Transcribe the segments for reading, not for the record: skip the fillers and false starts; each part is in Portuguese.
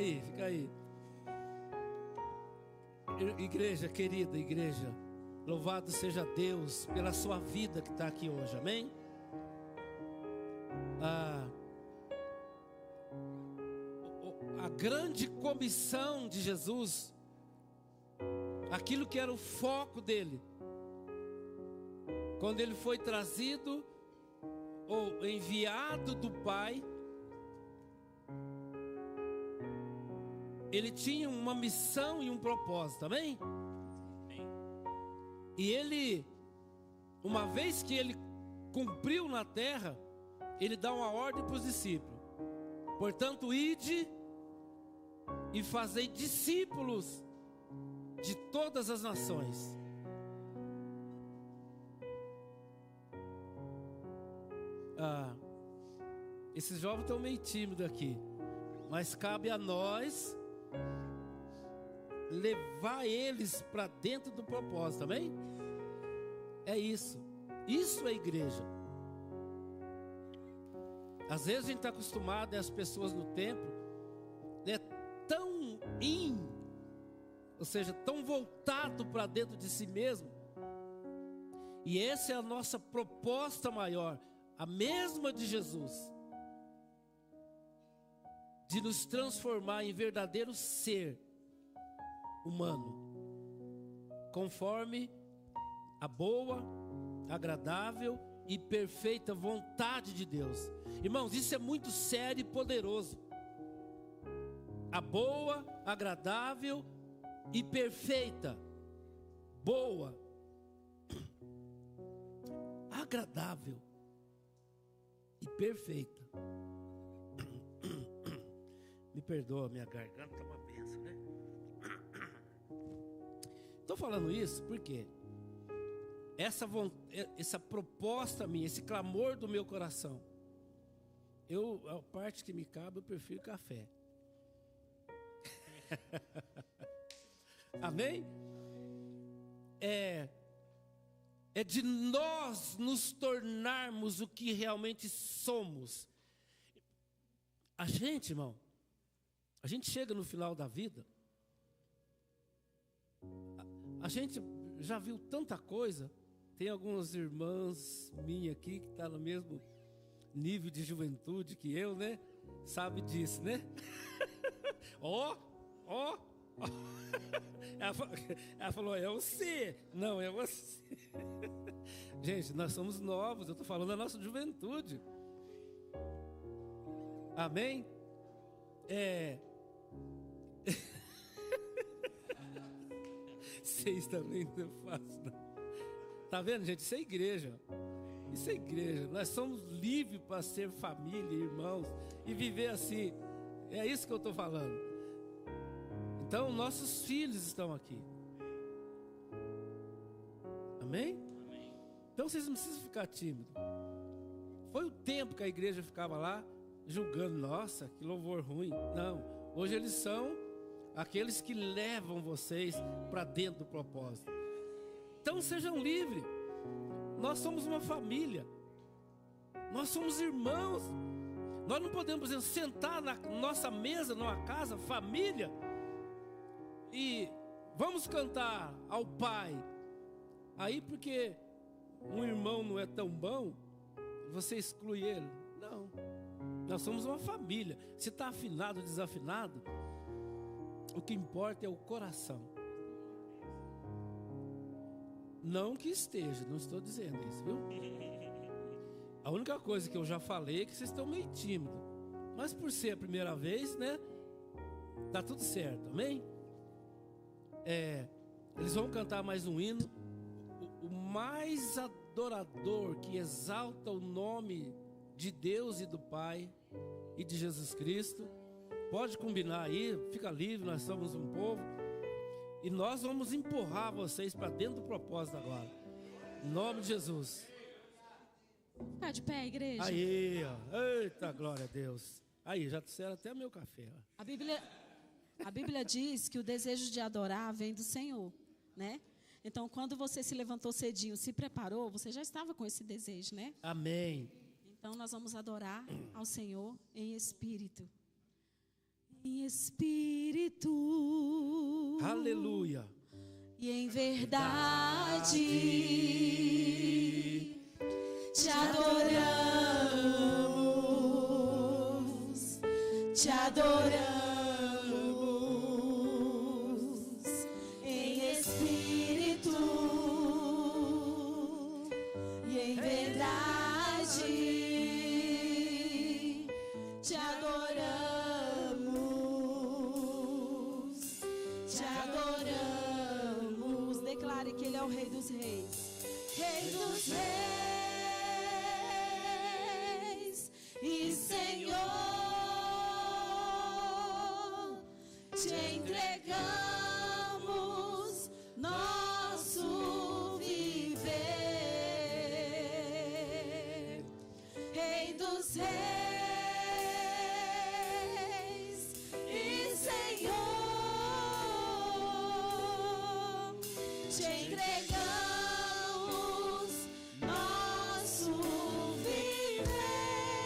aí, fica aí. Igreja querida, igreja, louvado seja Deus pela sua vida que está aqui hoje, amém? A grande comissão de Jesus, aquilo que era o foco dele, quando ele foi trazido ou enviado do Pai, ele tinha uma missão e um propósito, amém? E ele, uma vez que ele cumpriu na terra, ele dá uma ordem para os discípulos: portanto, ide e fazei discípulos de todas as nações. Esses jovens estão meio tímidos aqui, mas cabe a nós levar eles para dentro do propósito, amém? É isso. Isso é igreja. Às vezes a gente está acostumado, as pessoas no templo, né, tão ou seja, tão voltado para dentro de si mesmo. E essa é a nossa proposta maior, a mesma de Jesus, de nos transformar em verdadeiro ser humano, conforme a boa, agradável e perfeita vontade de Deus. Irmãos, isso é muito sério e poderoso. A boa, agradável e perfeita. Boa, agradável e perfeita. Me perdoa, minha garganta é uma benção, né? Estou falando isso porque essa proposta minha, esse clamor do meu coração, a parte que me cabe, eu prefiro café. Amém? É de nós nos tornarmos o que realmente somos. A gente, irmão, a gente chega no final da vida, a gente já viu tanta coisa. Tem algumas irmãs minhas aqui que estão no mesmo nível de juventude que eu, né? Sabe disso, né? Ó. Ela falou, é você. Não, é você. Gente, nós somos novos. Eu estou falando da nossa juventude. Amém? Vocês também não fazem, não. Tá vendo, gente? Isso é igreja. Isso é igreja. Nós somos livres para ser família, irmãos, e viver assim. É isso que eu estou falando. Então, nossos filhos estão aqui. Amém? Amém. Então, vocês não precisam ficar tímidos. Foi o tempo que a igreja ficava lá julgando, nossa, que louvor ruim. Não. Hoje eles são aqueles que levam vocês para dentro do propósito. Então sejam livres. Nós somos uma família. Nós somos irmãos. Nós não podemos, por exemplo, sentar na nossa mesa, numa casa, família, e vamos cantar ao Pai. Aí porque um irmão não é tão bom, você exclui ele. Não. Nós somos uma família. Se está afinado ou desafinado, o que importa é o coração. Não que esteja, não estou dizendo isso, viu? A única coisa que eu já falei é que vocês estão meio tímidos. Mas por ser a primeira vez, né? Tá tudo certo, amém? Eles vão cantar mais um hino. O mais adorador, que exalta o nome de Deus e do Pai e de Jesus Cristo. Pode combinar aí, fica livre, nós somos um povo. E nós vamos empurrar vocês para dentro do propósito agora. Em nome de Jesus. Ficar de pé, igreja. Aí, ó. Eita, glória a Deus. Aí, já disseram até meu café. Ó. A Bíblia diz que o desejo de adorar vem do Senhor, né? Então, quando você se levantou cedinho, se preparou, você já estava com esse desejo, né? Amém. Então, nós vamos adorar ao Senhor em espírito. em espírito. Aleluia. E em verdade te adoramos, te adoramos em espírito e em verdade te adoramos, te adoramos. Declare que Ele é o Rei dos Reis, Rei dos Reis e Senhor. Te entregamos nosso viver, Rei dos Reis e Senhor. Te entregamos nosso viver.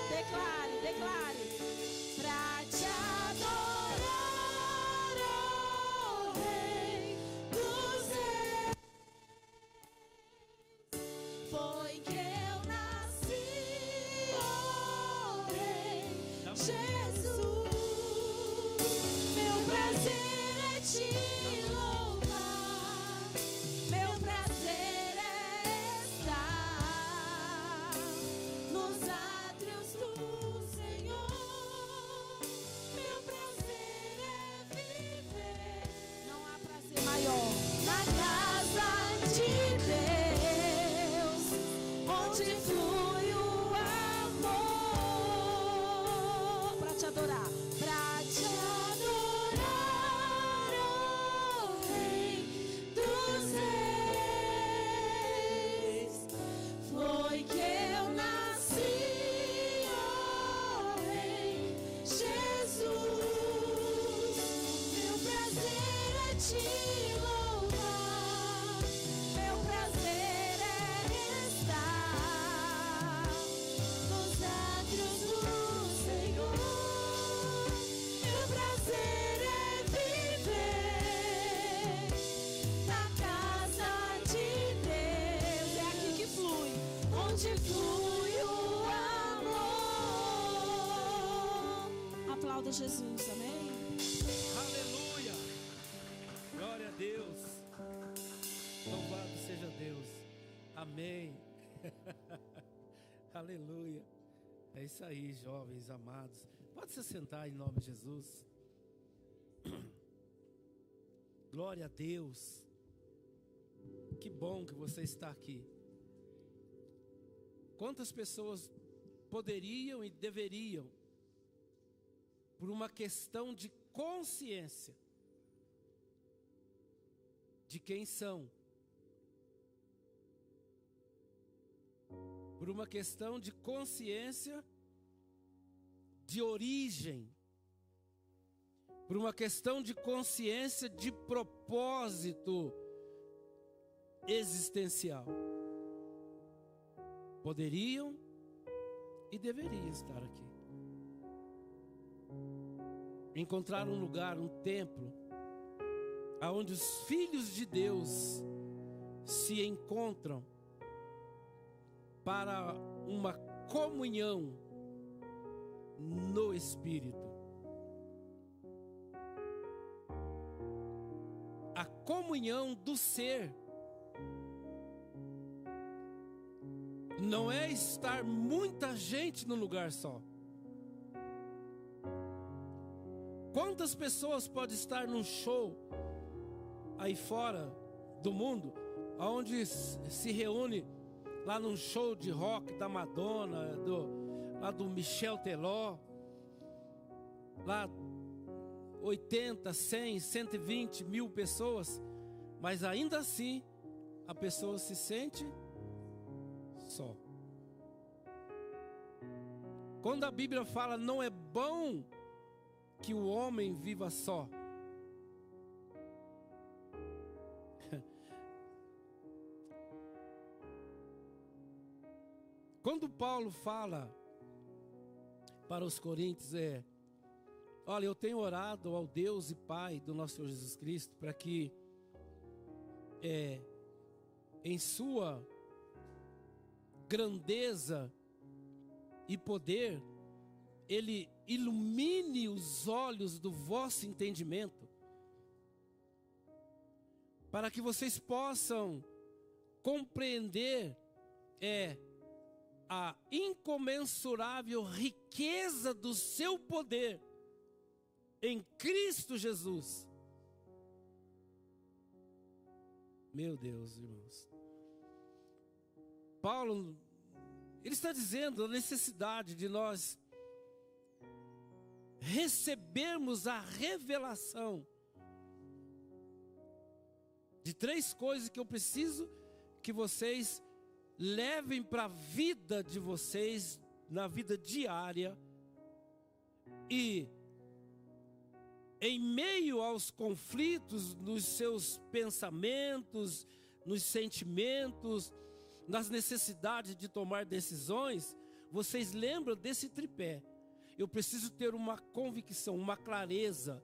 Declare, declare. Pra te adorar, ó Rei dos Reis. Foi que eu nasci, ó Rei Jesus. Meu prazer é te louvar, meu prazer é estar nos átrios do Senhor. Meu prazer é viver, não há prazer maior na casa de Deus, onde flui o amor. Pra te adorar, pra te adorar, ó Rei dos Reis. Foi que eu nasci, ó Rei Jesus. Meu prazer é te louvar, meu prazer é estar nos átrios do Senhor. Meu prazer é viver na casa de Deus. É aqui que flui, onde flui o amor. Aplauda Jesus, amém? Aleluia. Glória a Deus. Louvado seja Deus. Amém. Aleluia. É isso aí, jovens amados. Pode se sentar em nome de Jesus. Glória a Deus. Que bom que você está aqui. Quantas pessoas poderiam e deveriam, por uma questão de consciência de quem são, por uma questão de consciência de origem, por uma questão de consciência de propósito existencial, poderiam e deveriam estar aqui. Encontrar um lugar, um templo, aonde os filhos de Deus se encontram para uma comunhão no Espírito. A comunhão do ser não é estar muita gente num lugar só. Quantas pessoas podem estar num show aí fora do mundo, onde se reúne lá num show de rock da Madonna, lá do Michel Teló, lá 80, 100, 120 mil pessoas, mas ainda assim a pessoa se sente só. Quando a Bíblia fala não é bom que o homem viva só, quando Paulo fala para os coríntios, Olha, eu tenho orado ao Deus e Pai do nosso Senhor Jesus Cristo para que, em sua grandeza e poder, Ele ilumine os olhos do vosso entendimento, para que vocês possam compreender a incomensurável riqueza do seu poder em Cristo Jesus. Meu Deus, irmãos. Paulo, ele está dizendo a necessidade de nós recebermos a revelação de 3 coisas que eu preciso que vocês levem para a vida de vocês, na vida diária, e em meio aos conflitos, nos seus pensamentos, nos sentimentos, nas necessidades de tomar decisões, vocês lembram desse tripé. Eu preciso ter uma convicção, uma clareza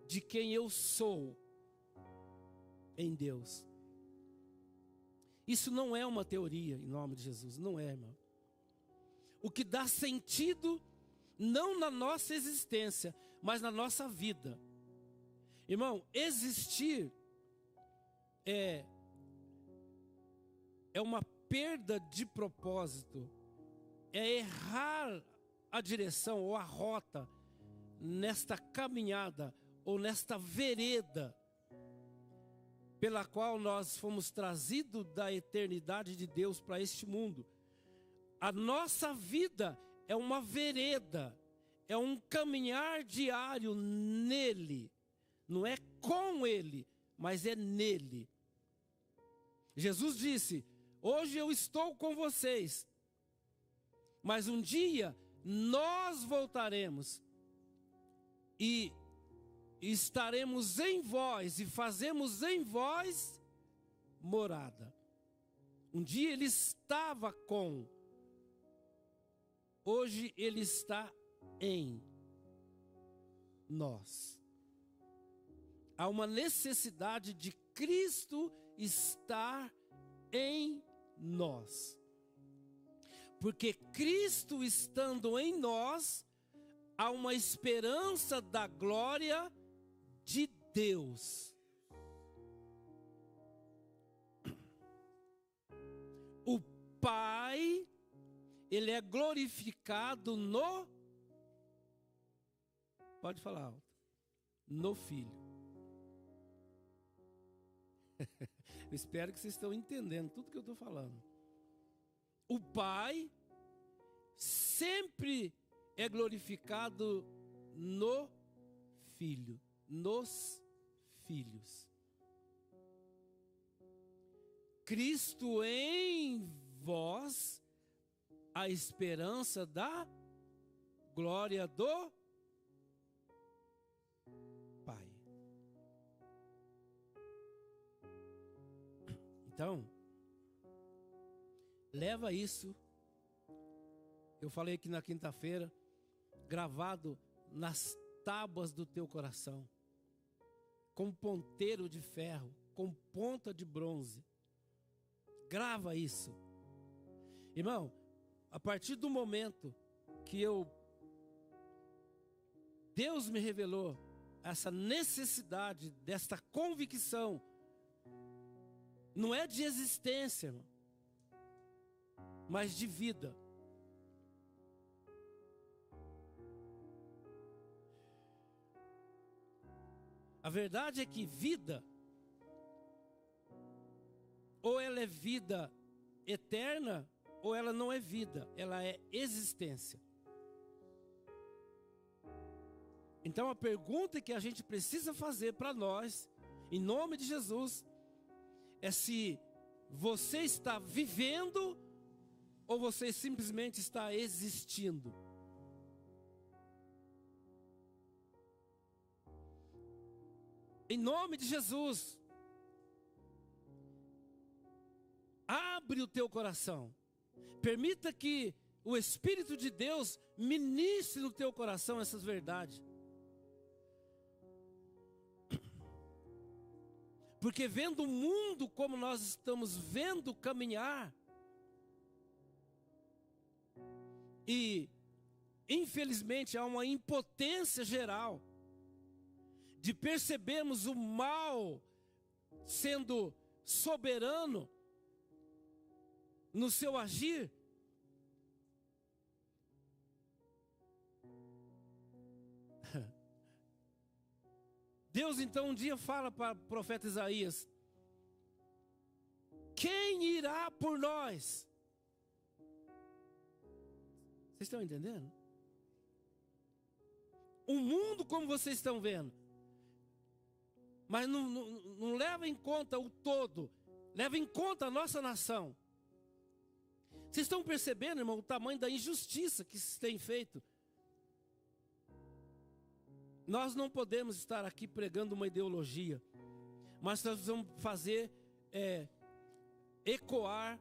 de quem eu sou em Deus. Isso não é uma teoria, em nome de Jesus, não é, irmão. O que dá sentido, não na nossa existência, mas na nossa vida. Irmão, existir é uma perda de propósito, é errar a direção ou a rota nesta caminhada ou nesta vereda pela qual nós fomos trazidos da eternidade de Deus para este mundo. A nossa vida é uma vereda, é um caminhar diário nele, não é com ele, mas é nele. Jesus disse: hoje eu estou com vocês, mas um dia nós voltaremos e estaremos em vós e fazemos em vós morada. Um dia ele estava com, hoje ele está em nós. Há uma necessidade de Cristo estar em nós. Porque Cristo estando em nós, há uma esperança da glória de Deus. O Pai, ele é glorificado no, pode falar alto, no Filho. Eu espero que vocês estão entendendo tudo que eu estou falando. O Pai sempre é glorificado no Filho, nos filhos. Cristo em vós, a esperança da glória do Pai. Então, leva isso, eu falei aqui na quinta-feira, gravado nas tábuas do teu coração, com ponteiro de ferro, com ponta de bronze. Grava isso. Irmão, a partir do momento que Deus me revelou essa necessidade, desta convicção, não é de existência, irmão, mas de vida. A verdade é que vida, ou ela é vida eterna, ou ela não é vida, ela é existência. Então a pergunta que a gente precisa fazer para nós, em nome de Jesus, é se você está vivendo ou você simplesmente está existindo. Em nome de Jesus, abre o teu coração. Permita que o Espírito de Deus ministre no teu coração essas verdades. Porque vendo o mundo como nós estamos vendo caminhar, e infelizmente há uma impotência geral de percebermos o mal sendo soberano no seu agir. Deus então um dia fala para o profeta Isaías: quem irá por nós? Vocês estão entendendo? O mundo como vocês estão vendo, mas não leva em conta o todo, leva em conta a nossa nação. Vocês estão percebendo, irmão, o tamanho da injustiça que se tem feito? Nós não podemos estar aqui pregando uma ideologia, mas nós vamos fazer ecoar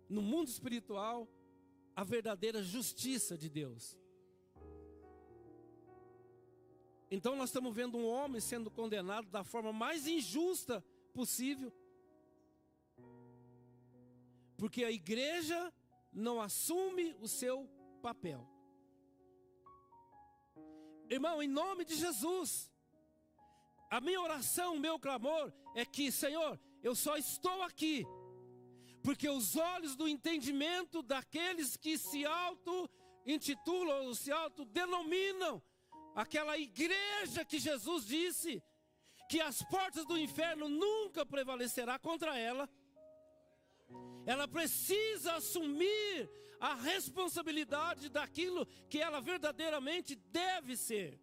no mundo espiritual a verdadeira justiça de Deus. Então nós estamos vendo um homem sendo condenado da forma mais injusta possível, porque a igreja não assume o seu papel. Irmão, em nome de Jesus, a minha oração, o meu clamor é que, Senhor, eu só estou aqui porque os olhos do entendimento daqueles que se auto-intitulam ou se autodenominam aquela igreja que Jesus disse que as portas do inferno nunca prevalecerá contra ela. Ela precisa assumir a responsabilidade daquilo que ela verdadeiramente deve ser.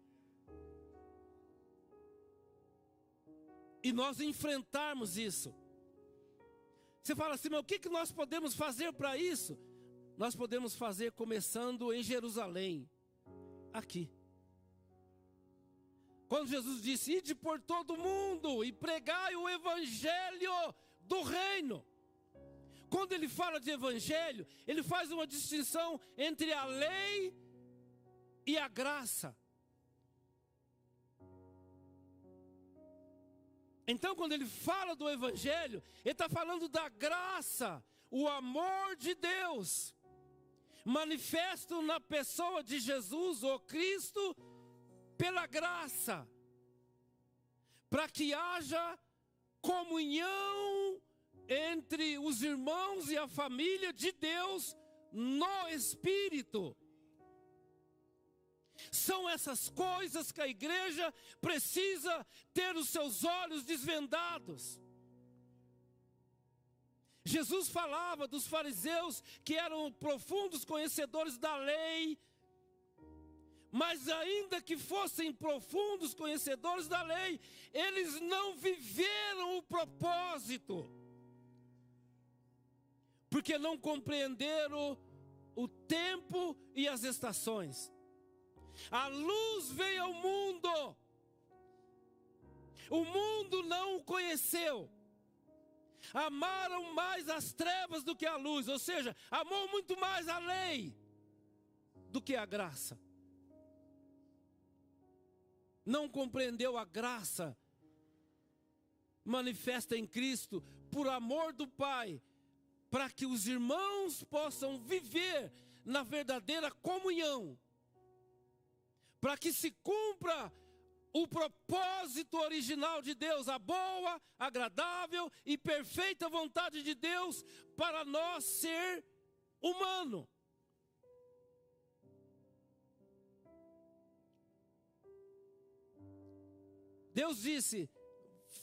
E nós enfrentarmos isso. Você fala assim, mas o que nós podemos fazer para isso? Nós podemos fazer começando em Jerusalém, aqui. Quando Jesus disse, ide por todo mundo e pregai o evangelho do reino. Quando ele fala de evangelho, ele faz uma distinção entre a lei e a graça. Então, quando ele fala do evangelho, ele está falando da graça, o amor de Deus, manifesto na pessoa de Jesus, o Cristo, pela graça, para que haja comunhão entre os irmãos e a família de Deus no Espírito. São essas coisas que a igreja precisa ter os seus olhos desvendados. Jesus falava dos fariseus que eram profundos conhecedores da lei, mas ainda que fossem profundos conhecedores da lei, eles não viveram o propósito, porque não compreenderam o tempo e as estações. A luz veio ao mundo, o mundo não o conheceu, amaram mais as trevas do que a luz, ou seja, amou muito mais a lei do que a graça. Não compreendeu a graça manifesta em Cristo por amor do Pai, para que os irmãos possam viver na verdadeira comunhão, para que se cumpra o propósito original de Deus, a boa, agradável e perfeita vontade de Deus para nós, ser humano. Deus disse,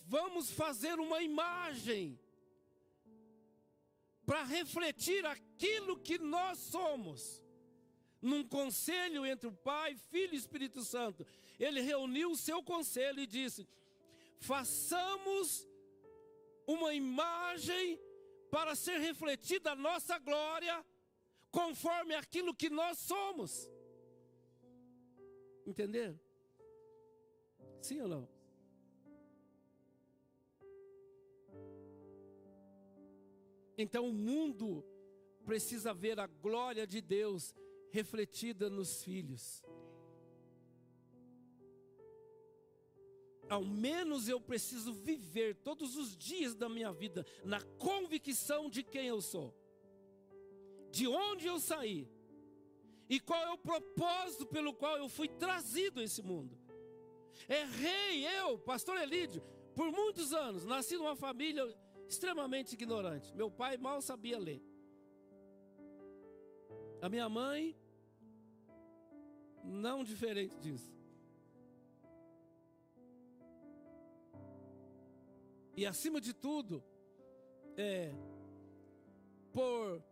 vamos fazer uma imagem para refletir aquilo que nós somos. Num conselho entre o Pai, Filho e Espírito Santo, ele reuniu o seu conselho e disse, façamos uma imagem para ser refletida a nossa glória, conforme aquilo que nós somos. Entenderam? Sim ou não? Então o mundo precisa ver a glória de Deus refletida nos filhos. ao menos eu preciso viver todos os dias da minha vida na convicção de quem eu sou, de onde eu saí e qual é o propósito pelo qual eu fui trazido a esse mundo. Errei eu, pastor Elídio, por muitos anos, nasci numa família extremamente ignorante. Meu pai mal sabia ler. A minha mãe, não diferente disso. E acima de tudo, por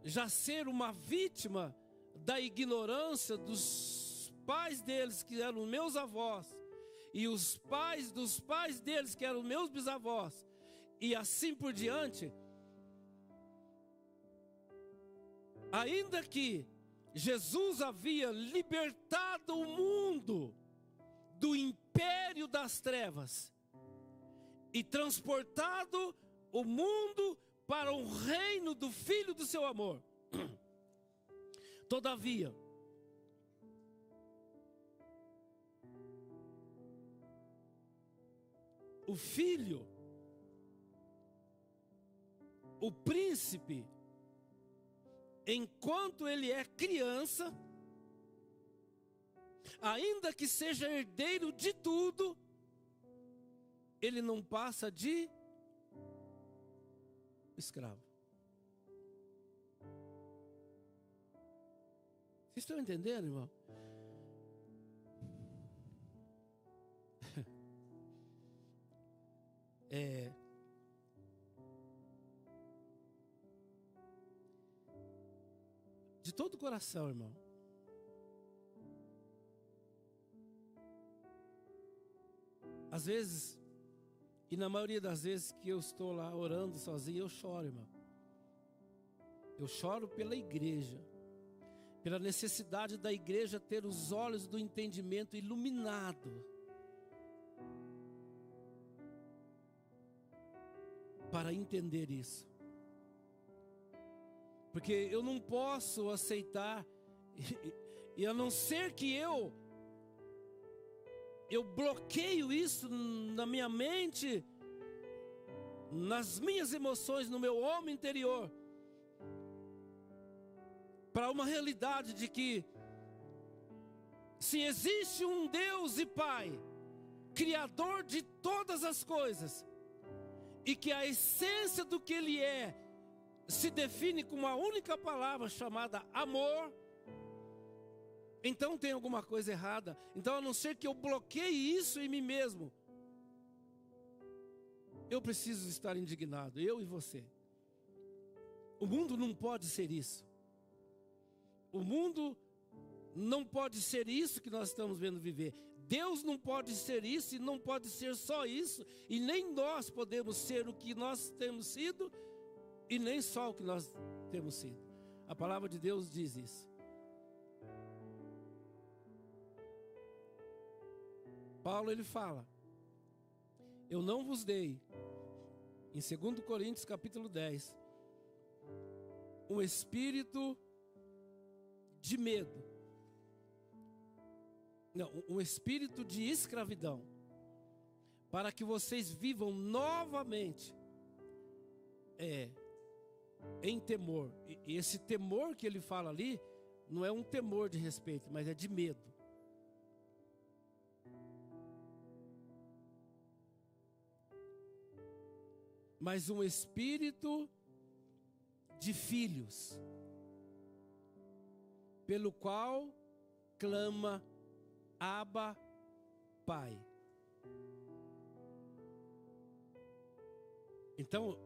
já ser uma vítima da ignorância dos pais deles, que eram meus avós, e os pais dos pais deles, que eram meus bisavós, e assim por diante, ainda que Jesus havia libertado o mundo do império das trevas e transportado o mundo para o reino do Filho do seu amor, todavia, o filho, o príncipe, enquanto ele é criança, ainda que seja herdeiro de tudo, ele não passa de escravo. Vocês estão entendendo, irmão? De todo o coração, irmão. Às vezes, e na maioria das vezes que eu estou lá orando sozinho, eu choro, irmão. Eu choro pela igreja, pela necessidade da igreja ter os olhos do entendimento iluminado, para entender isso. Porque eu não posso aceitar, e a não ser que eu bloqueio isso na minha mente, nas minhas emoções, no meu homem interior, para uma realidade de que, se existe um Deus e Pai, Criador de todas as coisas, e que a essência do que Ele é se define com uma única palavra chamada amor, então tem alguma coisa errada. Então, a não ser que eu bloqueie isso em mim mesmo, eu preciso estar indignado, eu e você. O mundo não pode ser isso. O mundo não pode ser isso que nós estamos vendo viver. Deus não pode ser isso, e não pode ser só isso, e nem nós podemos ser o que nós temos sido, e nem só o que nós temos sido. A palavra de Deus diz isso. Paulo, ele fala: eu não vos dei, em 2 Coríntios capítulo 10, um espírito de medo, não, um espírito de escravidão, para que vocês vivam novamente em temor. E esse temor que ele fala ali não é um temor de respeito, mas é de medo. Mas um espírito de filhos, pelo qual clama Abba, Pai. Então,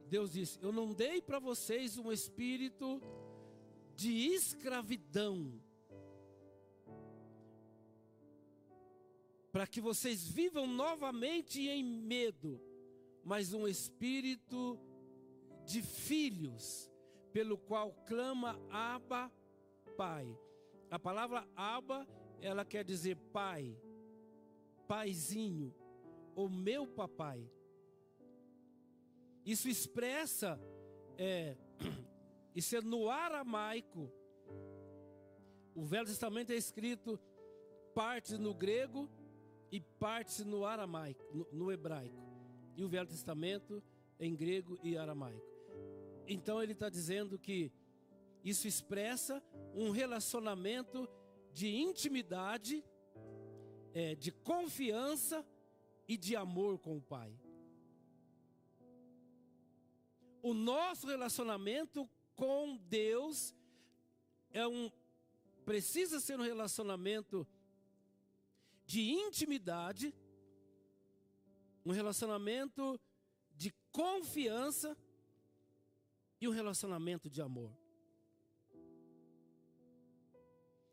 Deus disse: eu não dei para vocês um espírito de escravidão, para que vocês vivam novamente em medo, mas um espírito de filhos, pelo qual clama Abba, Pai. A palavra Abba, ela quer dizer pai, paizinho, ou meu papai. Isso expressa, isso é no aramaico. O Velho Testamento é escrito parte no grego e parte no aramaico, no hebraico. E o Velho Testamento em grego e aramaico. Então ele está dizendo que isso expressa um relacionamento de intimidade, de confiança e de amor com o Pai. O nosso relacionamento com Deus precisa ser um relacionamento de intimidade, um relacionamento de confiança e um relacionamento de amor.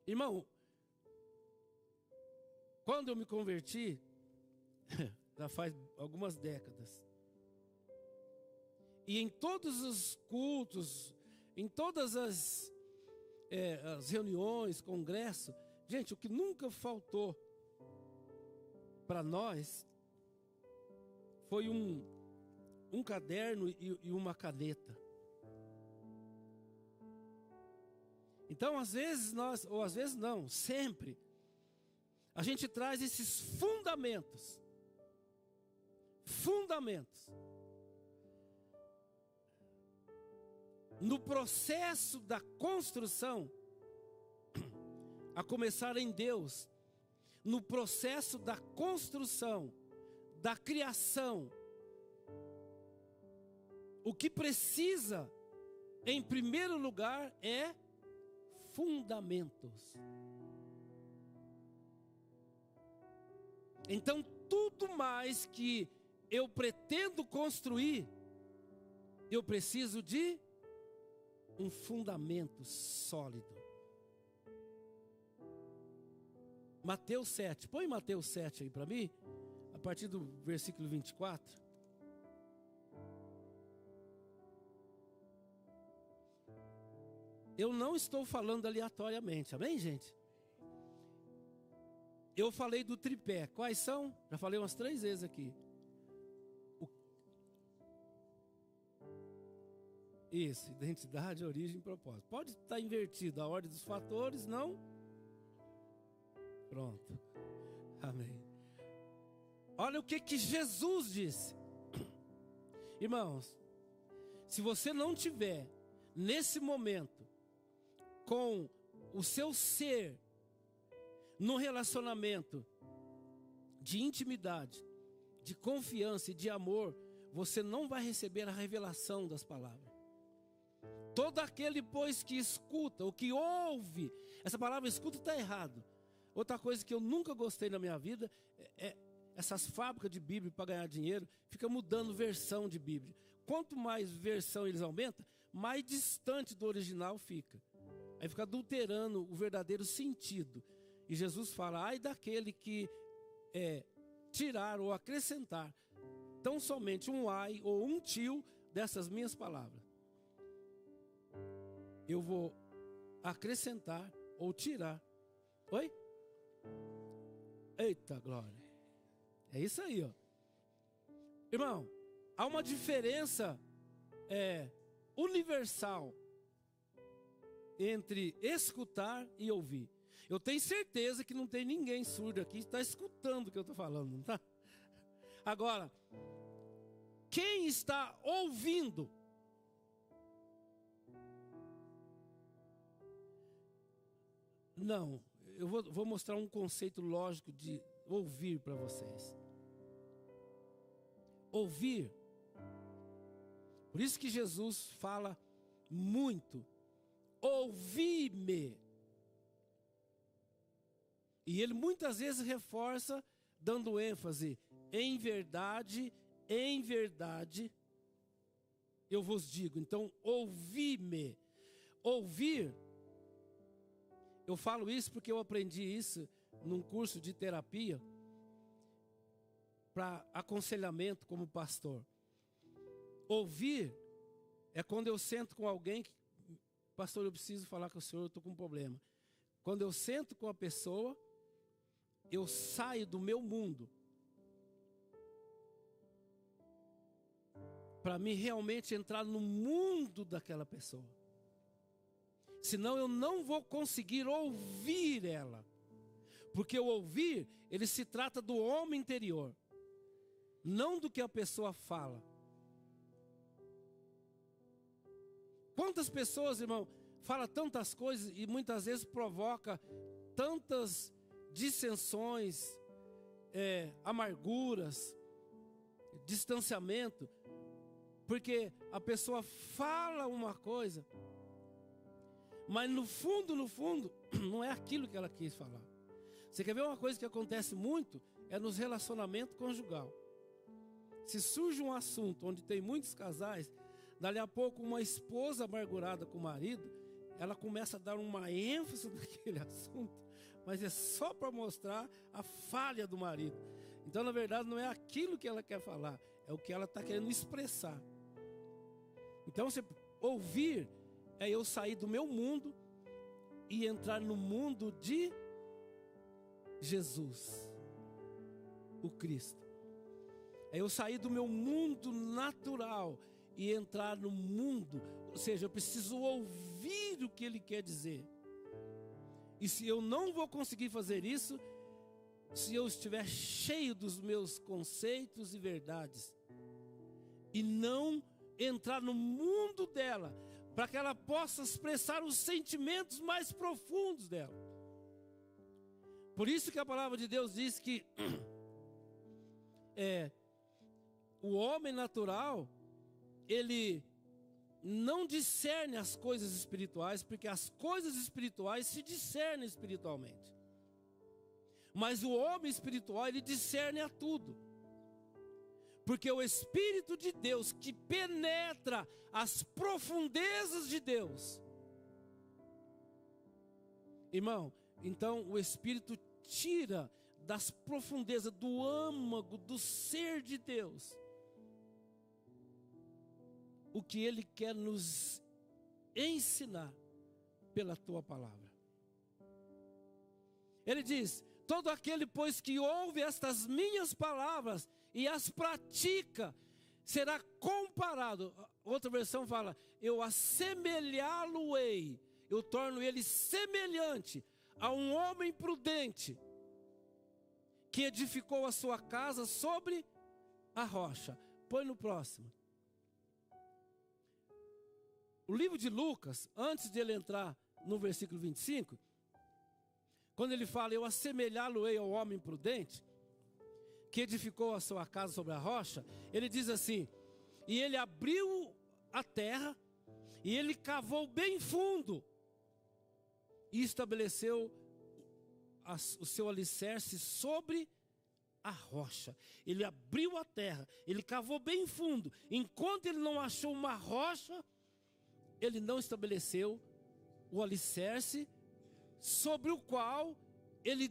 Irmão, quando eu me converti, já faz algumas décadas, e em todos os cultos, em todas as reuniões, congressos, gente, o que nunca faltou para nós foi um caderno e uma caneta. Então, às vezes ou às vezes não, sempre, a gente traz esses fundamentos. No processo da construção, a começar em Deus, no processo da construção, da criação, o que precisa, em primeiro lugar, é fundamentos. Então, tudo mais que eu pretendo construir, eu preciso de um fundamento sólido. Mateus 7, põe Mateus 7 aí para mim, a partir do versículo 24. Eu não estou falando aleatoriamente, amém, gente? Eu falei do tripé, quais são? Já falei umas 3 vezes aqui. Isso, identidade, origem e propósito. Pode estar invertido a ordem dos fatores, não? Pronto. Amém. Olha o que Jesus disse. Irmãos, se você não tiver, nesse momento, com o seu ser, no relacionamento de intimidade, de confiança e de amor, você não vai receber a revelação das palavras. Todo aquele, pois, que escuta, ou que ouve, essa palavra escuta está errado. Outra coisa que eu nunca gostei na minha vida é essas fábricas de Bíblia para ganhar dinheiro, fica mudando versão de Bíblia. Quanto mais versão eles aumentam, mais distante do original fica. Aí fica adulterando o verdadeiro sentido. E Jesus fala, ai daquele que tirar ou acrescentar tão somente um ai ou um tio dessas minhas palavras. Eu vou acrescentar ou tirar. Oi? Eita glória. É isso aí, ó. Irmão, há uma diferença universal entre escutar e ouvir. Eu tenho certeza que não tem ninguém surdo aqui que está escutando o que eu estou falando, não está? Agora, quem está ouvindo? Não, eu vou mostrar um conceito lógico de ouvir para vocês. Ouvir. Por isso que Jesus fala muito. Ouvi-me. E ele muitas vezes reforça, dando ênfase, em verdade, eu vos digo. Então, ouvi-me. Ouvir, eu falo isso porque eu aprendi isso num curso de terapia, para aconselhamento como pastor. Ouvir é quando eu sento com alguém que, pastor, eu preciso falar com o senhor, eu estou com um problema. Quando eu sento com a pessoa, eu saio do meu mundo para mim realmente entrar no mundo daquela pessoa. Senão eu não vou conseguir ouvir ela. Porque o ouvir, ele se trata do homem interior, não do que a pessoa fala. Quantas pessoas, irmão, falam tantas coisas e muitas vezes provoca tantas dissensões, amarguras, distanciamento, porque a pessoa fala uma coisa, mas no fundo, não é aquilo que ela quis falar. Você quer ver uma coisa que acontece muito? É nos relacionamentos conjugal. Se surge um assunto onde tem muitos casais, dali a pouco uma esposa amargurada com o marido, ela começa a dar uma ênfase naquele assunto, mas é só para mostrar a falha do marido. Então, na verdade, não é aquilo que ela quer falar, é o que ela está querendo expressar. Então, você ouvir é eu sair do meu mundo e entrar no mundo de Jesus, o Cristo. É eu sair do meu mundo natural e entrar no mundo, ou seja, eu preciso ouvir o que Ele quer dizer. E se eu não vou conseguir fazer isso, se eu estiver cheio dos meus conceitos e verdades, e não entrar no mundo dela, para que ela possa expressar os sentimentos mais profundos dela. Por isso que a palavra de Deus diz que o homem natural, ele não discerne as coisas espirituais, porque as coisas espirituais se discernem espiritualmente. Mas o homem espiritual, ele discerne a tudo. Porque o Espírito de Deus que penetra as profundezas de Deus. Irmão, então o Espírito tira das profundezas do âmago, do ser de Deus, o que Ele quer nos ensinar pela Tua palavra. Ele diz: todo aquele, pois, que ouve estas minhas palavras e as pratica, será comparado. Outra versão fala: eu assemelhá-lo-ei, eu torno ele semelhante a um homem prudente, que edificou a sua casa sobre a rocha. Põe no próximo. O livro de Lucas, antes de ele entrar no versículo 25, quando ele fala: eu assemelhá-lo-ei ao homem prudente, que edificou a sua casa sobre a rocha, ele diz assim: e ele abriu a terra, e ele cavou bem fundo, e estabeleceu o seu alicerce sobre a rocha. Ele abriu a terra, ele cavou bem fundo. Enquanto ele não achou uma rocha, ele não estabeleceu o alicerce sobre o qual ele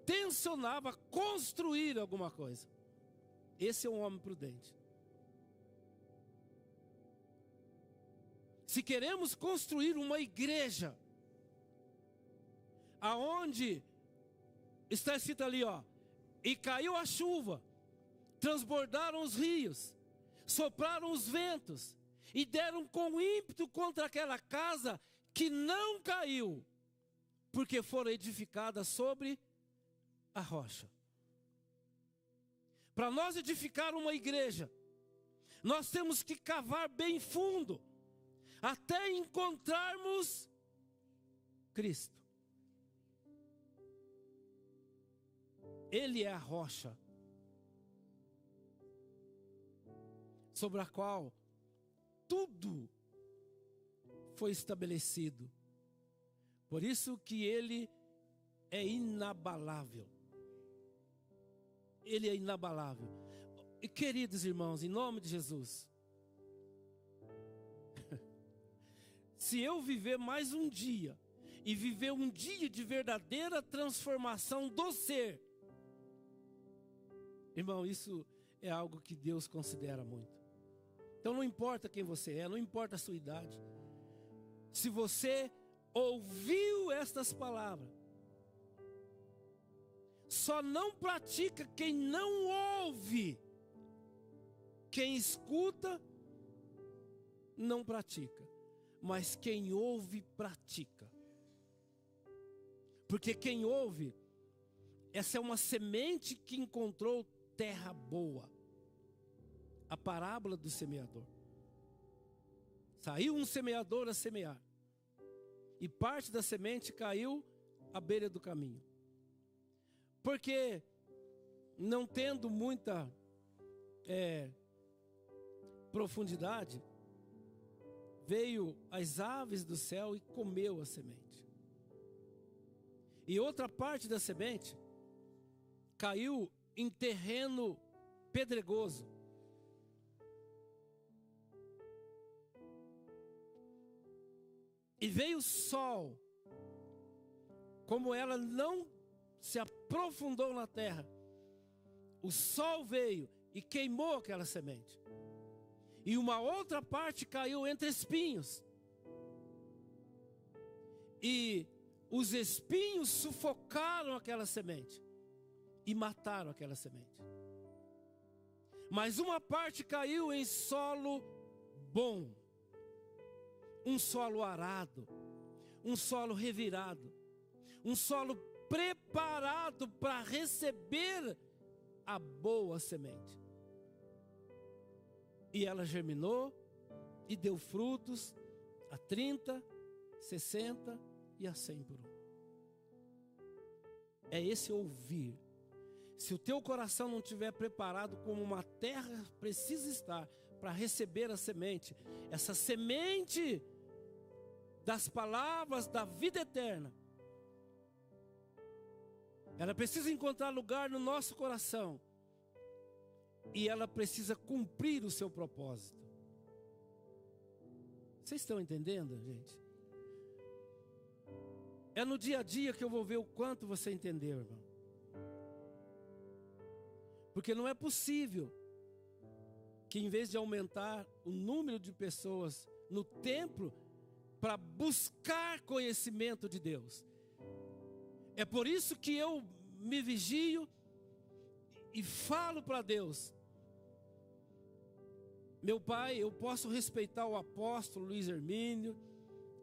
tensionava construir alguma coisa. Esse é um homem prudente. Se queremos construir uma igreja, aonde está escrito ali, e caiu a chuva, transbordaram os rios, sopraram os ventos, e deram com ímpeto contra aquela casa, que não caiu, porque foram edificadas sobre a rocha. Para nós edificar uma igreja, nós temos que cavar bem fundo, até encontrarmos Cristo. Ele é a rocha sobre a qual tudo foi estabelecido. Por isso que ele é inabalável. Ele é inabalável. E queridos irmãos, em nome de Jesus, se eu viver mais um dia, e viver um dia de verdadeira transformação do ser, irmão, isso é algo que Deus considera muito. Então não importa quem você é, não importa a sua idade, se você ouviu estas palavras, só não pratica quem não ouve. Quem escuta não pratica, mas quem ouve pratica. Porque quem ouve Essa é uma semente que encontrou terra boa. A parábola do semeador. Saiu um semeador a semear. E parte da semente caiu à beira do caminho. Porque, não tendo muita profundidade, veio as aves do céu e comeu a semente. E outra parte da semente caiu em terreno pedregoso. E veio o sol, como ela não se aprofundou na terra, o sol veio e queimou aquela semente. E uma outra parte caiu entre espinhos. E os espinhos sufocaram aquela semente e mataram aquela semente. Mas uma parte caiu em solo bom. Um solo arado, um solo revirado, um solo preparado para receber a boa semente. E ela germinou e deu frutos a 30, 60 e a 100 por um. É esse ouvir. Se o teu coração não estiver preparado como uma terra precisa estar para receber a semente, essa semente das palavras da vida eterna, ela precisa encontrar lugar no nosso coração e ela precisa cumprir o seu propósito. Vocês estão entendendo, gente? É no dia a dia que eu vou ver o quanto você entendeu, irmão. Porque não é possível que, em vez de aumentar o número de pessoas no templo para buscar conhecimento de Deus, é por isso que eu me vigio e falo para Deus: meu Pai, eu posso respeitar o apóstolo Luiz Hermínio,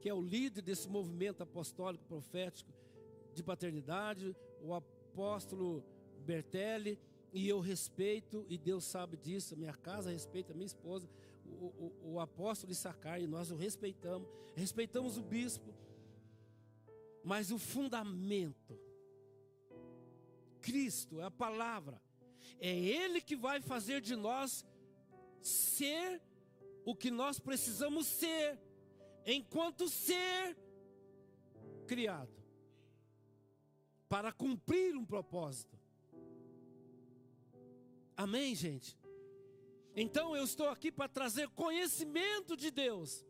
que é o líder desse movimento apostólico profético de paternidade, o apóstolo Bertelli, e eu respeito, e Deus sabe disso, a minha casa respeita, a minha esposa, o apóstolo Issacar, e nós o respeitamos o bispo, mas o fundamento, Cristo, é a palavra, é Ele que vai fazer de nós ser o que nós precisamos ser, enquanto ser criado, para cumprir um propósito. Amém, gente? Então eu estou aqui para trazer conhecimento de Deus.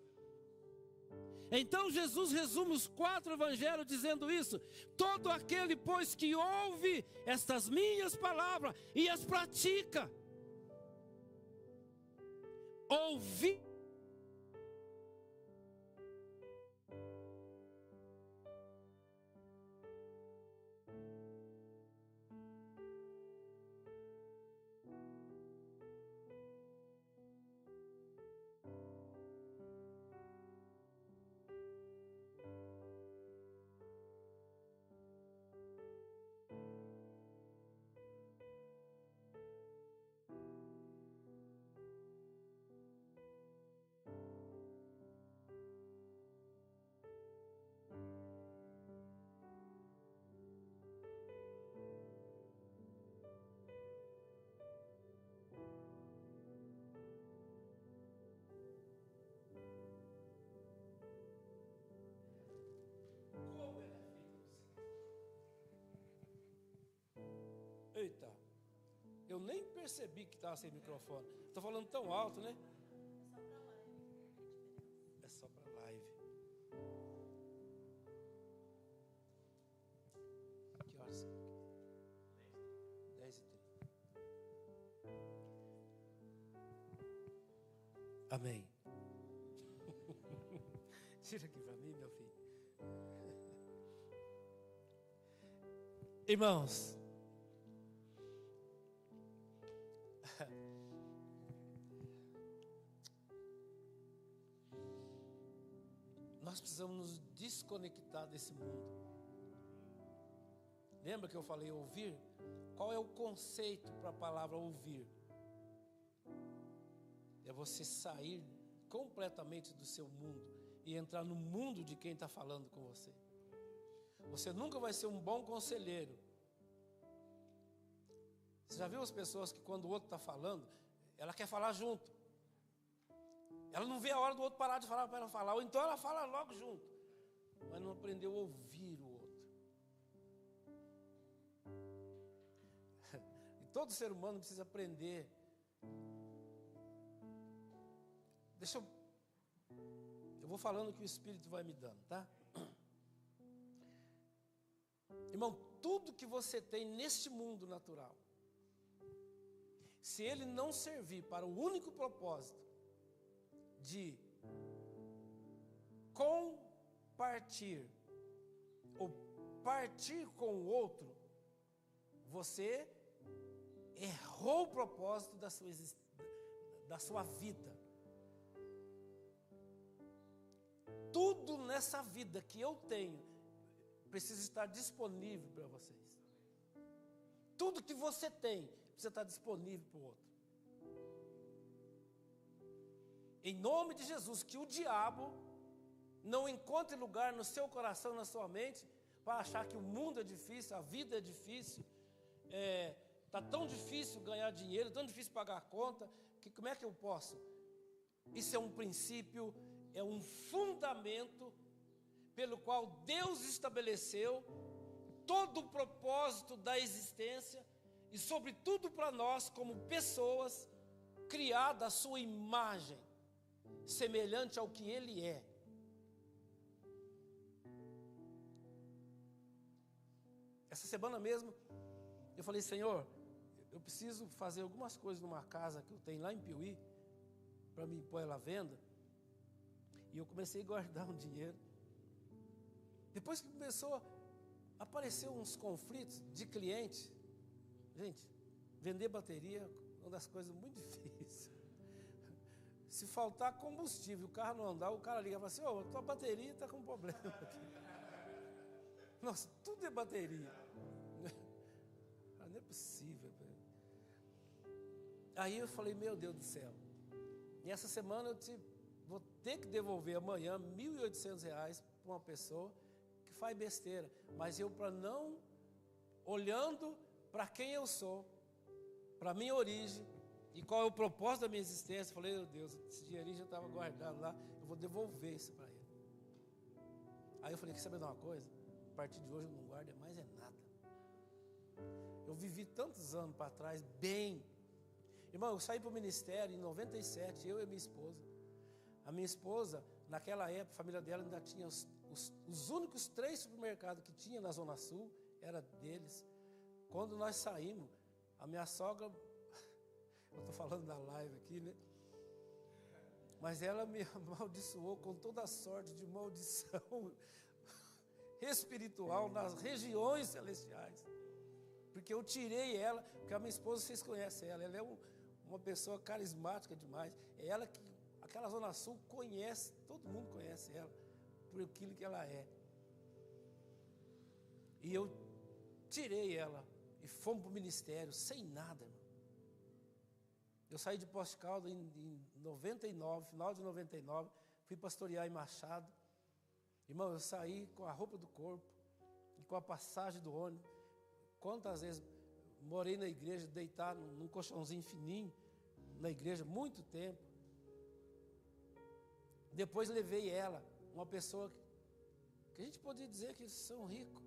Então Jesus resume os 4 evangelhos dizendo isso: todo aquele, pois, que ouve estas minhas palavras e as pratica. Ouvir. Eita, eu nem percebi que estava sem microfone. Estou falando tão alto, né? É só para live. Que horas? 10h30. Amém. Tira aqui para mim, meu filho. Irmãos, nós precisamos nos desconectar desse mundo, Lembra que eu falei ouvir? Qual é o conceito para a palavra ouvir? É você sair completamente do seu mundo e entrar no mundo de quem está falando com você. Você nunca vai ser um bom conselheiro. Você já viu as pessoas que quando o outro está falando, ela quer falar junto. Ela não vê a hora do outro parar de falar para ela falar, ou então ela fala logo junto, mas não aprendeu a ouvir o outro. E todo ser humano precisa aprender. Eu vou falando que o Espírito vai me dando, tá? Irmão, tudo que você tem neste mundo natural, se ele não servir para o único propósito de compartilhar ou partir com o outro, você errou o propósito da sua vida. Tudo nessa vida que eu tenho precisa estar disponível para vocês. Tudo que você tem precisa estar disponível para o outro. Em nome de Jesus, que o diabo não encontre lugar no seu coração, na sua mente, para achar que o mundo é difícil, a vida é difícil, está tão difícil ganhar dinheiro, tão difícil pagar a conta, que como é que eu posso? Isso é um princípio, é um fundamento pelo qual Deus estabeleceu todo o propósito da existência e sobretudo para nós como pessoas criadas à sua imagem, semelhante ao que Ele é. Essa semana mesmo, eu falei, Senhor, eu preciso fazer algumas coisas numa casa que eu tenho lá em Piuí, para me pôr ela à venda. E eu comecei a guardar um dinheiro. Depois que começou a aparecer uns conflitos de cliente, gente, vender bateria é uma das coisas muito difíceis. Se faltar combustível, o carro não andar, o cara liga e fala assim, ô, tua bateria está com problema aqui. Nossa, tudo é bateria. Não é possível. Aí eu falei, meu Deus do céu. E essa semana vou ter que devolver amanhã R$1.800 para uma pessoa que faz besteira. Mas eu, para não, olhando para quem eu sou, para a minha origem, e qual é o propósito da minha existência, falei, meu Deus, esse dinheirinho já estava guardado lá, eu vou devolver isso para ele. Aí eu falei, quer saber de uma coisa? A partir de hoje eu não guardo mais nada. Eu vivi tantos anos para trás, bem. Irmão, eu saí para o ministério em 97, eu e minha esposa. A minha esposa, naquela época, a família dela ainda tinha os únicos 3 supermercados que tinha na Zona Sul, era deles. Quando nós saímos, a minha sogra, eu estou falando da live aqui, né? Mas ela me amaldiçoou com toda a sorte de maldição espiritual nas regiões celestiais. Porque eu tirei ela, porque a minha esposa, vocês conhecem ela é uma pessoa carismática demais. É ela que, aquela Zona Sul conhece, todo mundo conhece ela, por aquilo que ela é. E eu tirei ela e fomos para o ministério, sem nada, irmão. Eu saí de Poços de Caldas em 99, final de 99, fui pastorear em Machado. Irmão, eu saí com a roupa do corpo e com a passagem do ônibus. Quantas vezes morei na igreja, deitado num colchãozinho fininho, na igreja, muito tempo. Depois levei ela, uma pessoa que a gente poderia dizer que são ricos.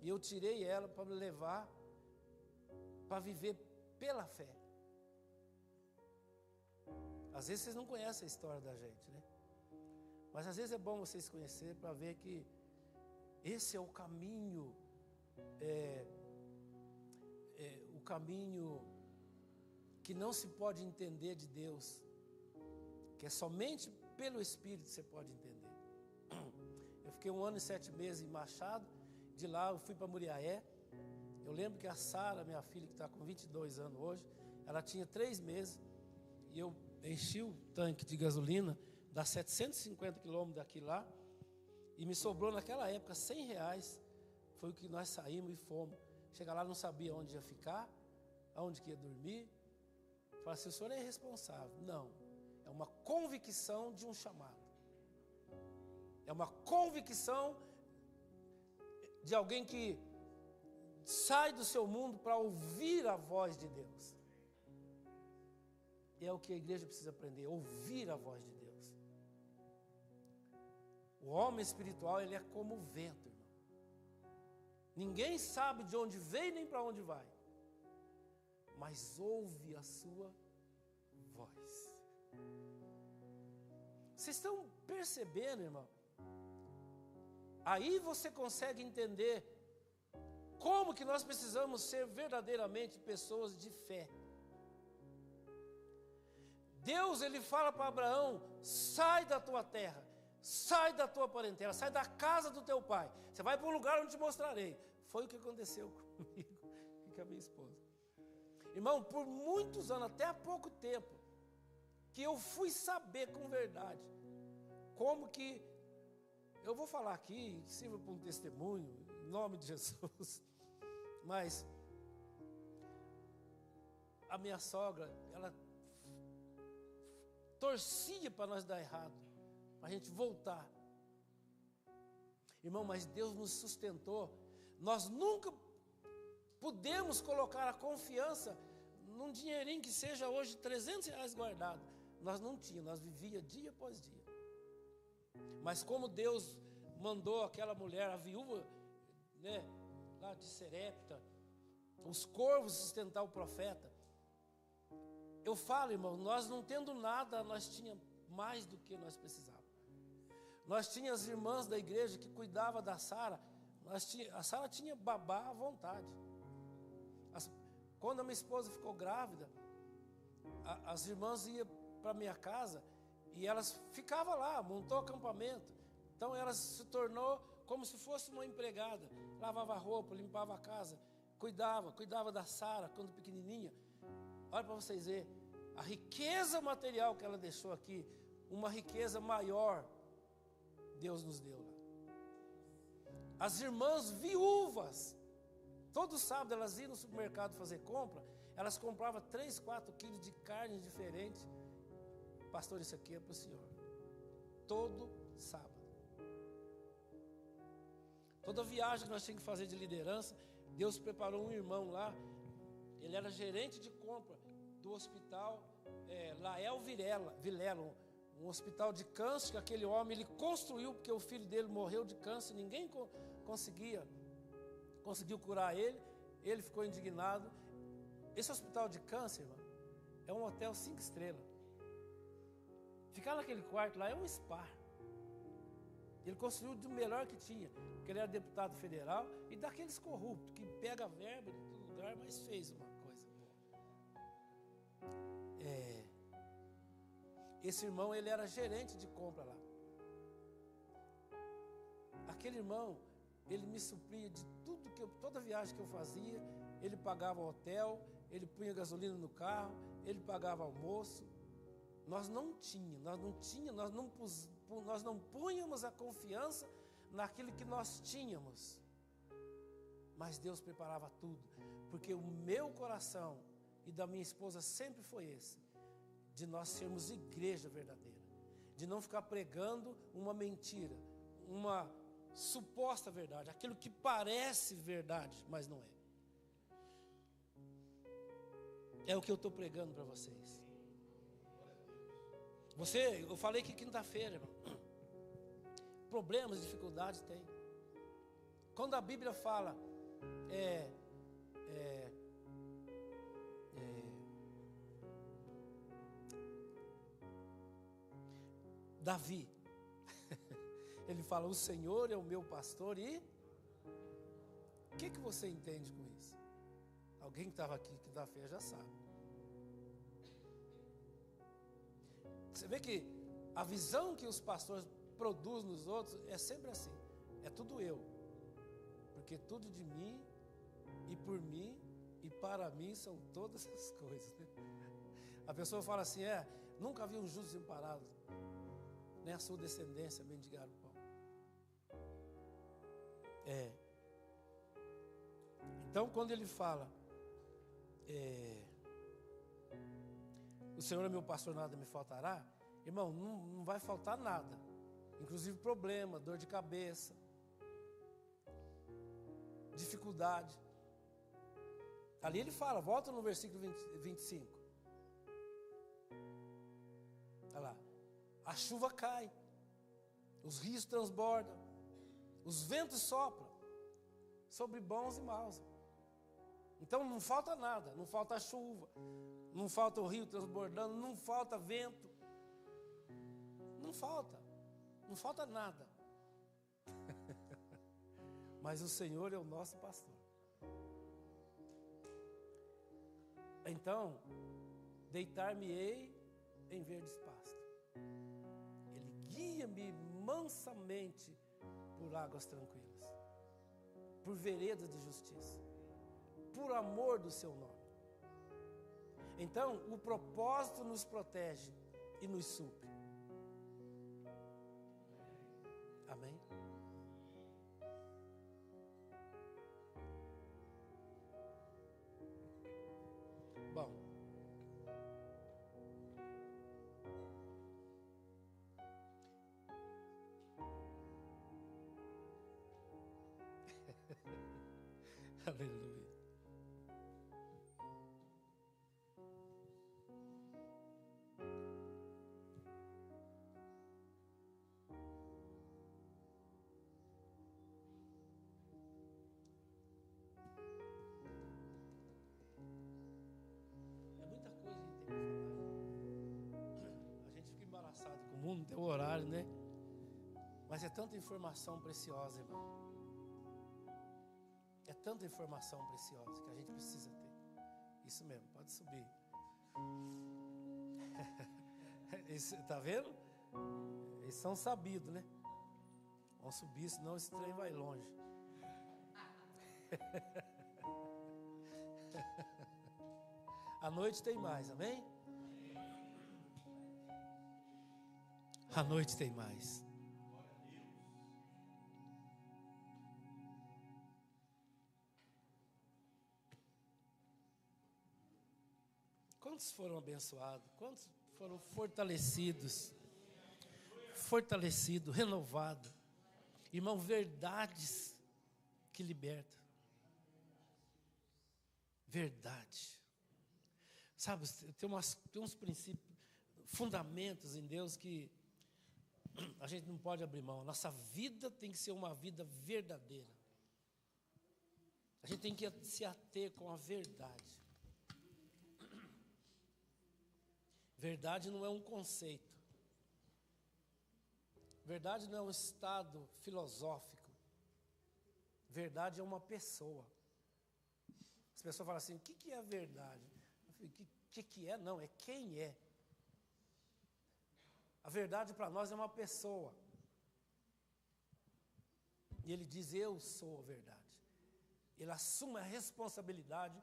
E eu tirei ela para me levar, para viver pela fé. Às vezes vocês não conhecem a história da gente, né? Mas às vezes é bom vocês conhecerem para ver que esse é o caminho, o caminho que não se pode entender de Deus, que é somente pelo Espírito você pode entender. Eu fiquei 1 ano e 7 meses em Machado, de lá eu fui para Muriaé. Eu lembro que a Sara, minha filha que está com 22 anos hoje, ela tinha 3 meses, e eu enchi o tanque de gasolina, dá 750 quilômetros daqui lá, e me sobrou naquela época R$100 Foi o que nós saímos e fomos. Chegar lá, não sabia onde ia ficar, aonde que ia dormir. Fala assim, o senhor é irresponsável. Não, é uma convicção de um chamado. É uma convicção de alguém que sai do seu mundo para ouvir a voz de Deus. E é o que a igreja precisa aprender, ouvir a voz de Deus. O homem espiritual, ele é como o vento, irmão. Ninguém sabe de onde vem nem para onde vai, mas ouve a sua voz. Vocês estão percebendo, irmão? Aí você consegue entender como que nós precisamos ser verdadeiramente pessoas de fé. Deus, ele fala para Abraão, sai da tua terra, sai da tua parentela, sai da casa do teu pai. Você vai para um lugar onde te mostrarei. Foi o que aconteceu comigo e com a minha esposa. Irmão, por muitos anos, até há pouco tempo, que eu fui saber com verdade, como que, eu vou falar aqui, sirva para um testemunho, em nome de Jesus, mas a minha sogra, ela torcia para nós dar errado, para a gente voltar. Irmão, mas Deus nos sustentou. Nós nunca pudemos colocar a confiança num dinheirinho que seja hoje R$300 guardado. Nós não tínhamos, nós vivíamos dia após dia. Mas como Deus mandou aquela mulher, a viúva, né, lá de Serepta, os corvos sustentar o profeta. Eu falo, irmão, nós não tendo nada, nós tínhamos mais do que nós precisávamos. Nós tínhamos as irmãs da igreja que cuidavam da Sara. A Sara tinha babá à vontade. Quando a minha esposa ficou grávida, as irmãs iam para minha casa e elas ficavam lá, montou acampamento. Então ela se tornou como se fosse uma empregada. Lavava roupa, limpava a casa, cuidava da Sara quando pequenininha. Olha para vocês verem, a riqueza material que ela deixou aqui, uma riqueza maior, Deus nos deu lá. As irmãs viúvas, todo sábado elas iam no supermercado fazer compra, elas compravam 3, 4 quilos de carne diferente. Pastor, isso aqui é para o senhor. Todo sábado. Toda viagem que nós tínhamos que fazer de liderança, Deus preparou um irmão lá. Ele era gerente de compra do hospital Lael Vilela, um hospital de câncer que aquele homem ele construiu, porque o filho dele morreu de câncer, ninguém conseguiu curar ele, ele ficou indignado. Esse hospital de câncer, irmão, é um hotel 5 estrelas. Ficar naquele quarto lá é um spa. Ele construiu do melhor que tinha, porque ele era deputado federal e daqueles corruptos que pega a verba de todo lugar, mas fez uma coisa boa. Esse irmão, ele era gerente de compra lá. Aquele irmão, ele me supria de tudo toda viagem que eu fazia, ele pagava o hotel, ele punha gasolina no carro, ele pagava almoço. Nós não punhamos a confiança naquilo que nós tínhamos. Mas Deus preparava tudo, porque o meu coração e da minha esposa sempre foi esse, de nós sermos igreja verdadeira, de não ficar pregando uma mentira, uma suposta verdade, aquilo que parece verdade, mas não é. É o que eu estou pregando para vocês. Eu falei que quinta-feira, irmão, problemas, dificuldades tem. Quando a Bíblia fala Davi, ele fala, o Senhor é o meu pastor e o que você entende com isso? Alguém que estava aqui quinta-feira já sabe. Você vê que a visão que os pastores produzem nos outros é sempre assim, é tudo eu, porque tudo de mim e por mim e para mim são todas as coisas, né? A pessoa fala assim, nunca vi um justo desamparado, nem a sua descendência mendigar o pão. Então, quando ele fala, o Senhor é meu pastor, nada me faltará, irmão, não vai faltar nada. Inclusive problema, dor de cabeça, dificuldade. Ali ele fala, volta no versículo 25. Olha lá. A chuva cai, os rios transbordam, os ventos sopram sobre bons e maus. Então não falta nada, não falta chuva, não falta o rio transbordando, não falta vento, não falta nada. Mas o Senhor é o nosso pastor. Então, deitar-me-ei em verdes pastos. Ele guia-me mansamente por águas tranquilas, por veredas de justiça, por amor do seu nome. Então, o propósito nos protege e nos supre. Amém? Bom, aleluia. Com o mundo, tem o horário, né? Mas é tanta informação preciosa, irmão. É tanta informação preciosa que a gente precisa ter. Isso mesmo, pode subir. Tá vendo? Eles são sabidos, né? Vão subir, senão esse trem vai longe. À noite tem mais, amém? À noite tem mais. Quantos foram abençoados? Quantos foram fortalecidos? Renovado. Irmão, verdades que libertam. Verdade. Sabe, tem uns princípios, fundamentos em Deus que a gente não pode abrir mão. Nossa vida tem que ser uma vida verdadeira. A gente tem que se ater com a verdade. Verdade não é um conceito. Verdade não é um estado filosófico. Verdade é uma pessoa. As pessoas falam assim, o que é a verdade? O que é? Não, é quem é. A verdade para nós é uma pessoa. E ele diz, eu sou a verdade. Ele assume a responsabilidade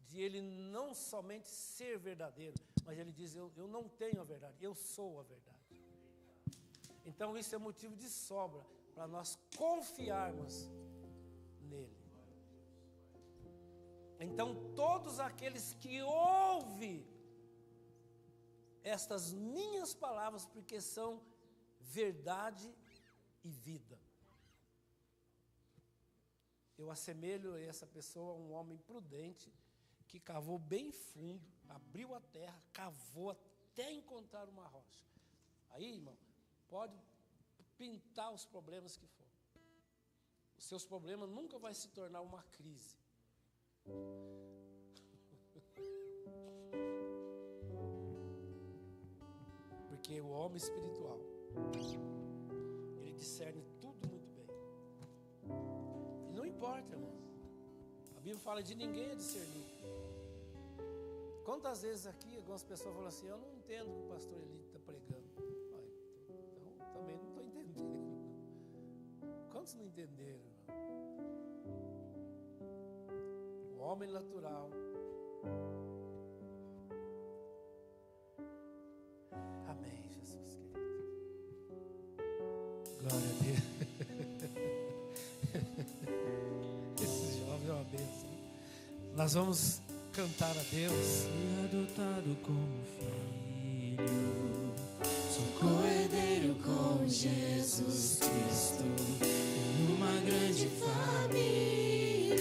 de ele não somente ser verdadeiro, mas ele diz, eu não tenho a verdade, eu sou a verdade. Então isso é motivo de sobra para nós confiarmos nele. Então todos aqueles que ouvem estas minhas palavras, porque são verdade e vida. Eu assemelho essa pessoa a um homem prudente que cavou bem fundo, abriu a terra, cavou até encontrar uma rocha. Aí, irmão, pode pintar os problemas que for. Os seus problemas nunca vai se tornar uma crise. Porque o homem espiritual, ele discerne tudo muito bem. E não importa, irmão. A Bíblia fala de ninguém a discernir. Quantas vezes aqui algumas pessoas falam assim, eu não entendo o que o pastor Eli está pregando. Então também não estou entendendo. Quantos não entenderam, irmão? O homem natural. Amém, Jesus querido. Glória a Deus. Esse jovem é uma bênção. Nós vamos cantar a Deus. Fui adotado como filho, sou co-herdeiro com Jesus Cristo, numa grande família,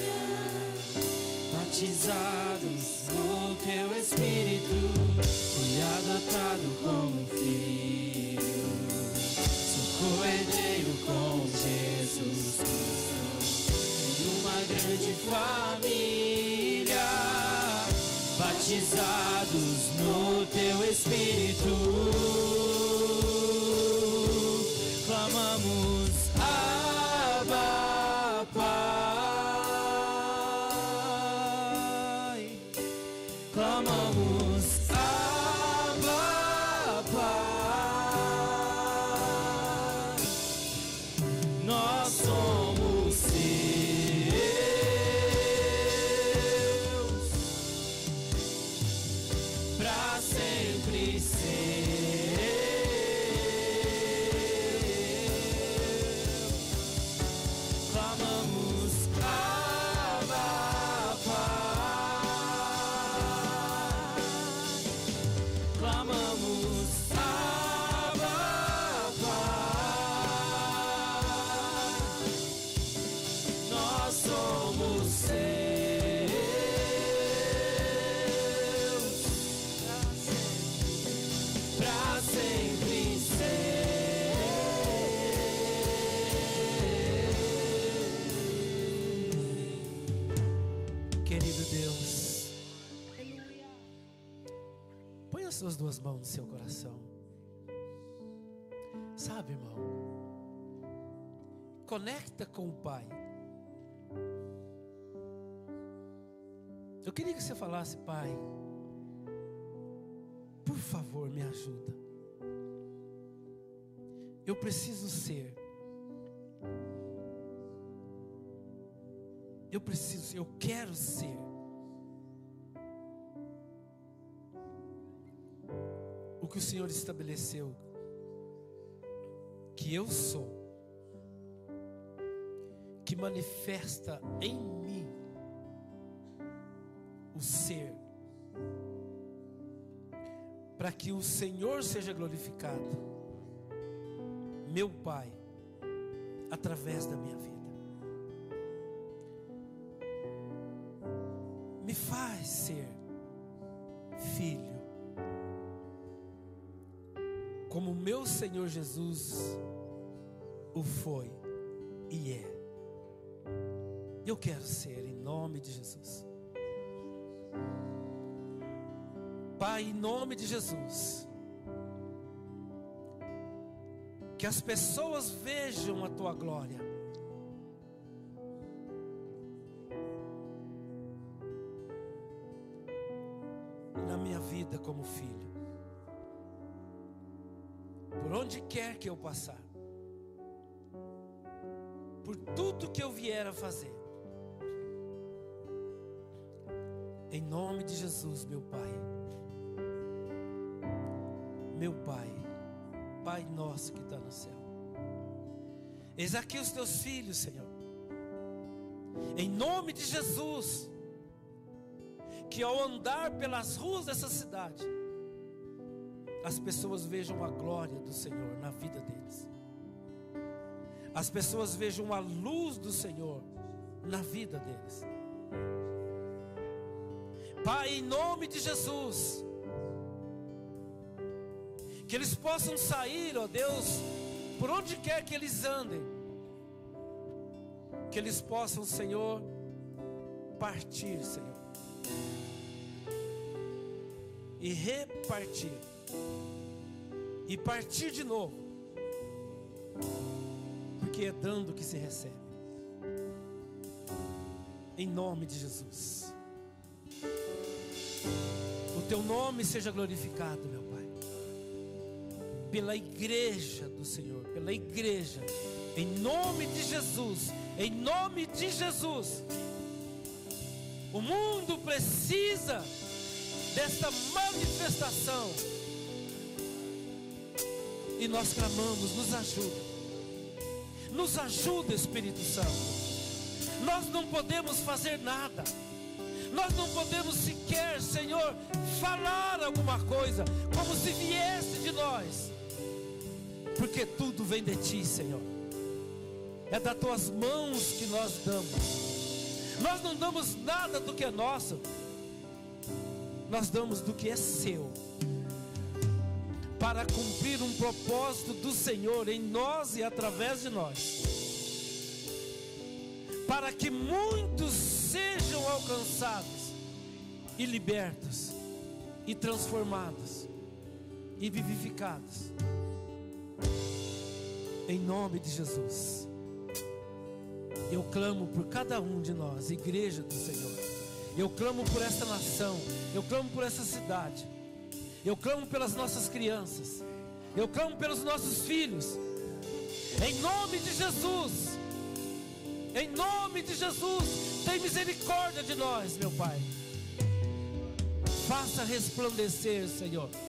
batizados no teu Espírito. Fui adotado como filho, sou co-herdeiro com Jesus Cristo, numa grande família, batizados no teu Espírito. Clamamos Abba, Pai. Clamamos Abba, Pai. Nós somos seus, pra sempre seus. Clamamos Abba, Pai. Clamamos Abba, Pai. Nós somos seus, pra sempre ser. Querido Deus, põe as suas duas mãos no seu coração. Sabe, irmão, conecta com o Pai. Eu queria que você falasse: Pai, por favor, me ajuda. Eu preciso ser. Eu quero ser o que o Senhor estabeleceu que eu sou, que manifesta em mim o ser, para que o Senhor seja glorificado, meu Pai, através da minha vida. Me faz ser filho, como meu Senhor Jesus o foi e é. Eu quero ser, em nome de Jesus. Pai, em nome de Jesus, que as pessoas vejam a tua glória. Na minha vida como filho, por onde quer que eu passar, por tudo que eu vier a fazer, em nome de Jesus, meu Pai, meu Pai, Pai nosso que está no céu, eis aqui os teus filhos, Senhor, em nome de Jesus, que ao andar pelas ruas dessa cidade, as pessoas vejam a glória do Senhor na vida deles, as pessoas vejam a luz do Senhor na vida deles. Pai, em nome de Jesus, que eles possam sair, ó Deus, por onde quer que eles andem, que eles possam, Senhor, partir, Senhor, e repartir, e partir de novo, porque é dando que se recebe, em nome de Jesus. O teu nome seja glorificado, meu Pai, pela igreja do Senhor, pela igreja, em nome de Jesus, em nome de Jesus. O mundo precisa desta manifestação, e nós clamamos: nos ajuda, Espírito Santo. Nós não podemos fazer nada, Nós não podemos sequer, Senhor, falar alguma coisa como se viesse de nós, porque tudo vem de Ti, Senhor. É das Tuas mãos que nós damos. Nós não damos nada do que é nosso, nós damos do que é Seu, para cumprir um propósito do Senhor em nós e através de nós, para que muitos sejam alcançados e libertos e transformados e vivificados, em nome de Jesus. Eu clamo por cada um de nós, igreja do Senhor. Eu clamo por esta nação, eu clamo por essa cidade, eu clamo pelas nossas crianças, eu clamo pelos nossos filhos, em nome de Jesus. Em nome de Jesus, tem misericórdia de nós, meu Pai. Faça resplandecer, Senhor,